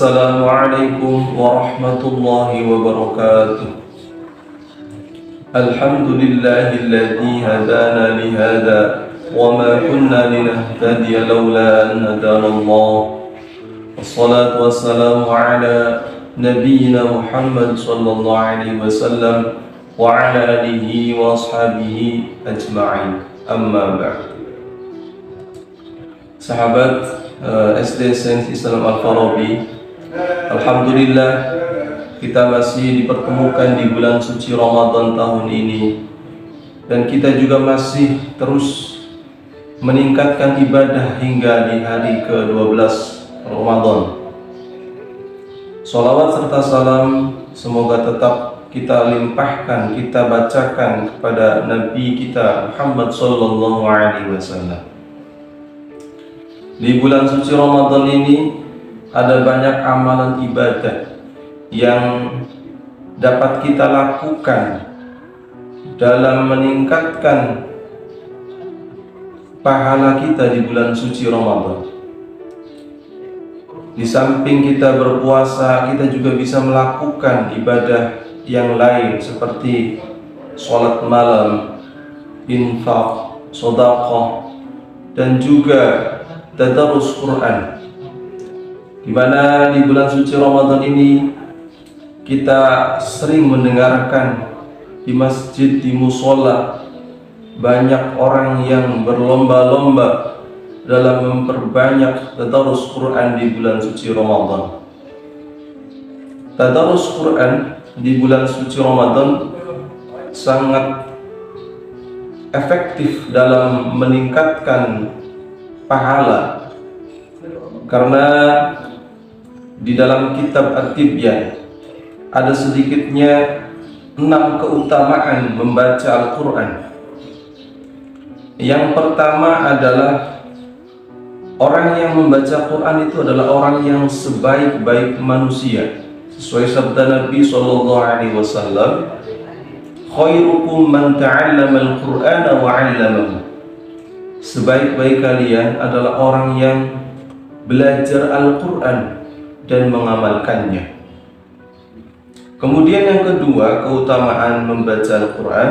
Assalamualaikum warahmatullahi wabarakatuh. Alhamdulillahilladzi hadana lihada wa ma kunna linahtadiya laula an hadana Allah. Wassalatu wassalamu ala nabiyyina Muhammad sallallahu alaihi wasallam wa ala alihi wa ashabihi ajma'in. Amma ba'd. Sahabat SD Sains Islam Al-Farabi, alhamdulillah kita masih dipertemukan di bulan suci Ramadan tahun ini, dan kita juga masih terus meningkatkan ibadah hingga di hari ke-12 Ramadan. Salawat serta salam semoga tetap kita limpahkan, kita bacakan kepada Nabi kita Muhammad sallallahu alaihi wasallam. Di bulan suci Ramadan ini ada banyak amalan ibadah yang dapat kita lakukan dalam meningkatkan pahala kita di bulan suci Ramadan. Di samping kita berpuasa, kita juga bisa melakukan ibadah yang lain seperti sholat malam, infak, sedekah, dan juga tadarus Quran, di mana di bulan suci Ramadan ini kita sering mendengarkan di masjid, di musola, banyak orang yang berlomba-lomba dalam memperbanyak tadarus Quran di bulan suci Ramadan. Tadarus Quran di bulan suci Ramadan sangat efektif dalam meningkatkan pahala, karena di dalam kitab At-Tibyan ada sedikitnya 6 keutamaan membaca Al-Quran. Yang pertama adalah orang yang membaca Quran itu adalah orang yang sebaik-baik manusia, sesuai sabda Nabi SAW, khairukum man ta'allama al-Qur'ana wa 'allamahu. Sebaik-baik kalian adalah orang yang belajar Al-Quran dan mengamalkannya. Kemudian yang kedua, keutamaan membaca Al-Quran.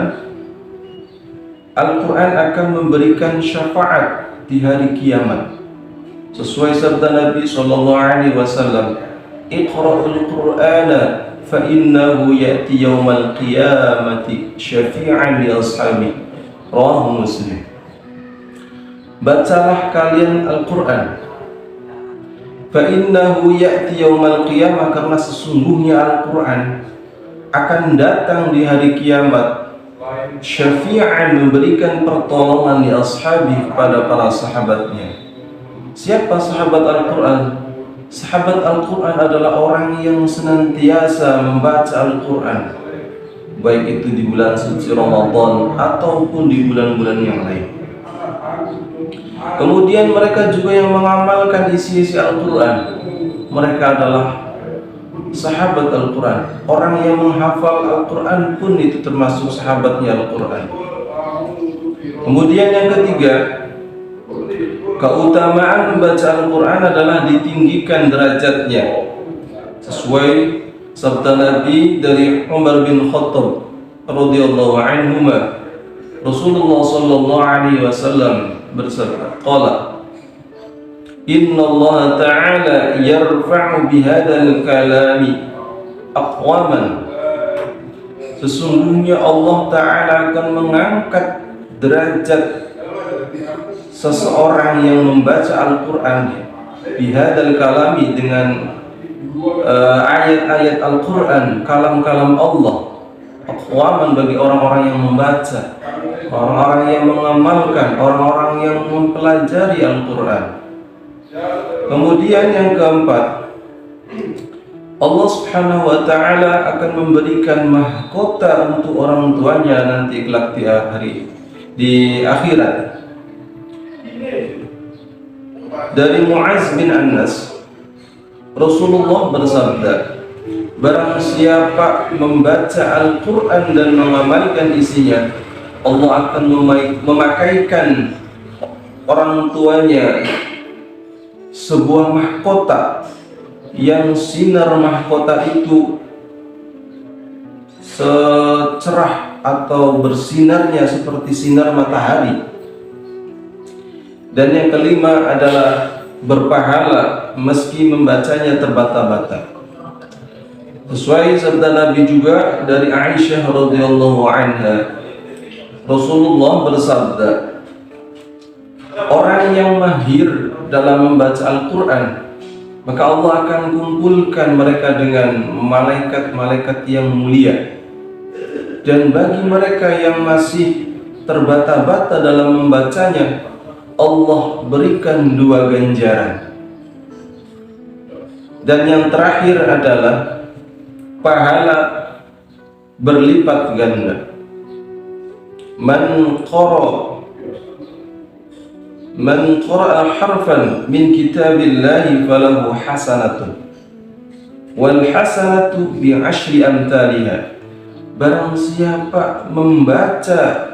Al-Quran akan memberikan syafaat di hari kiamat. Sesuai sabda Nabi SAW, Iqra'ul Qur'ana fa innahu ya'ti yawmal qiyamati syafi'an li ashabi. Rawahu Muslim. Bacalah kalian Al-Quran, fa innahu ya'ti yaumal qiyamah, karena sesungguhnya Al-Quran akan datang di hari kiamat, syafi'an, memberikan pertolongan di ashabi, kepada para sahabatnya. Siapa sahabat Al-Quran? Sahabat Al-Quran adalah orang yang senantiasa membaca Al-Quran, baik itu di bulan suci Ramadan ataupun di bulan-bulan yang lain. Kemudian mereka juga yang mengamalkan isi-isi Al-Quran. Mereka adalah sahabat Al-Quran. Orang yang menghafal Al-Quran pun itu termasuk sahabatnya Al-Quran. Kemudian yang ketiga, keutamaan membaca Al-Quran adalah ditinggikan derajatnya, sesuai sabda Nabi dari Umar bin Khattab radhiyallahu anhu. Rasulullah sallallahu alaihi wasallam bersabda, qala inna Allah ta'ala yarfa'u bihadzal kalami aqwaman. Sesungguhnya Allah Ta'ala akan mengangkat derajat seseorang yang membaca Al-Quran bihadzal kalami, dengan ayat-ayat Al-Quran, kalam-kalam Allah, aqwaman, bagi orang-orang yang membaca, orang-orang yang mengamalkan, orang-orang yang mempelajari Al-Quran. Kemudian yang keempat, Allah Subhanahu wa Ta'ala akan memberikan mahkota untuk orang tuanya nanti kelak di akhirat. Dari Mu'az bin Anas, Rasulullah bersabda, barang siapa membaca Al-Quran dan mengamalkan isinya, Allah akan memakaikan orang tuanya sebuah mahkota yang sinar mahkota itu secerah atau bersinarnya seperti sinar matahari. Dan yang kelima adalah berpahala meski membacanya terbata-bata. Sesuai sabda Nabi juga dari Aisyah radhiyallahu anha, Rasulullah bersabda, orang yang mahir dalam membaca Al-Quran, maka Allah akan kumpulkan mereka dengan malaikat-malaikat yang mulia. Dan bagi mereka yang masih terbata-bata dalam membacanya, Allah berikan 2 ganjaran. Dan yang terakhir adalah pahala berlipat ganda. Man qara'a harfan min kitabillahi falahu hasanatun wal hasanatu bi 10 amthaliha. Barang siapa membaca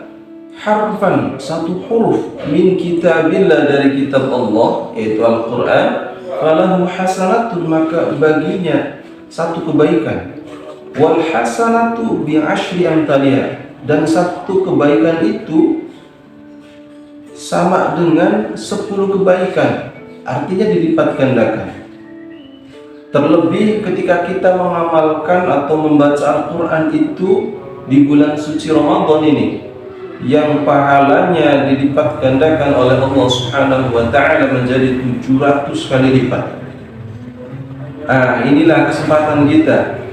harfan, satu huruf, min kitabillah, dari kitab Allah yaitu Al-Quran, falahu hasanatun, maka baginya satu kebaikan, wal hasanatu bi 10 amthaliha, dan satu kebaikan itu sama dengan 10 kebaikan, artinya dilipat gandakan. Terlebih ketika kita mengamalkan atau membaca Al-Quran itu di bulan suci Ramadan ini, yang pahalanya dilipat gandakan oleh Allah Subhanahu wa Ta'ala menjadi 700 kali lipat. Inilah kesempatan kita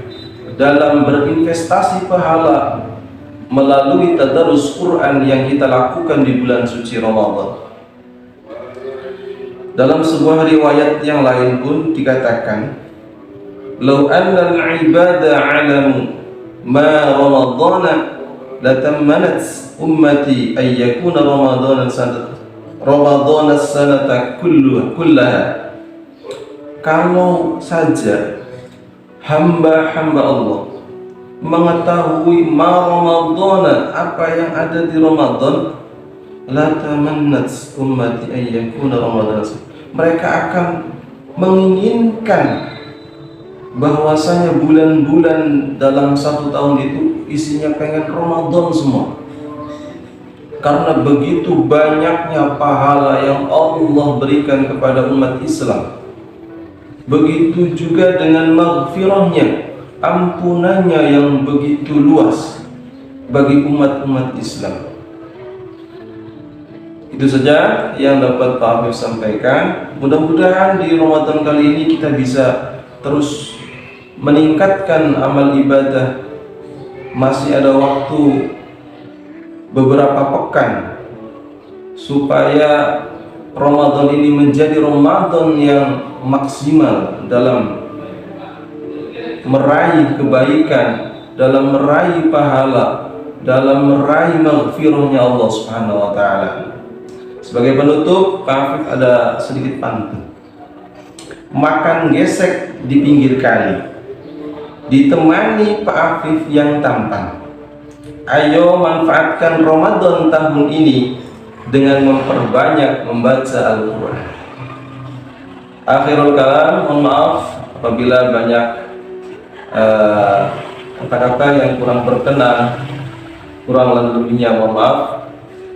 dalam berinvestasi pahala melalui tadarus Quran yang kita lakukan di bulan suci Ramadan. Dalam sebuah riwayat yang lain pun dikatakan, "Lau anna al-ibada 'alamu ma Ramadana latammanat ummati ay yakuna Ramadana sanata kullaha." Kalau saja hamba-hamba Allah mengetahui ma Ramadana, apa yang ada di Ramadan, la tamannat ummati ay yakuna Ramadana, mereka akan menginginkan bahwasanya bulan-bulan dalam 1 tahun itu isinya pengen Ramadan semua, karena begitu banyaknya pahala yang Allah berikan kepada umat Islam. Begitu juga dengan maghfirahnya, ampunannya yang begitu luas bagi umat-umat Islam. Itu saja yang dapat Pak Afif sampaikan. Mudah-mudahan di Ramadan kali ini kita bisa terus meningkatkan amal ibadah. Masih ada waktu beberapa pekan supaya Ramadan ini menjadi Ramadan yang maksimal dalam meraih kebaikan, dalam meraih pahala, dalam meraih maghfirahnya Allah Subhanahu wa Ta'ala. Sebagai penutup, Pak Afif ada sedikit pantun. Makan gesek di pinggir kali, ditemani Pak Afif yang tampan. Ayo manfaatkan Ramadan tahun ini dengan memperbanyak membaca Al-Quran. Akhirul kalam, mohon maaf apabila banyak kata-kata yang kurang berkenan, kurang lebihnya mohon maaf.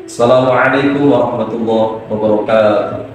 Assalamualaikum warahmatullahi wabarakatuh.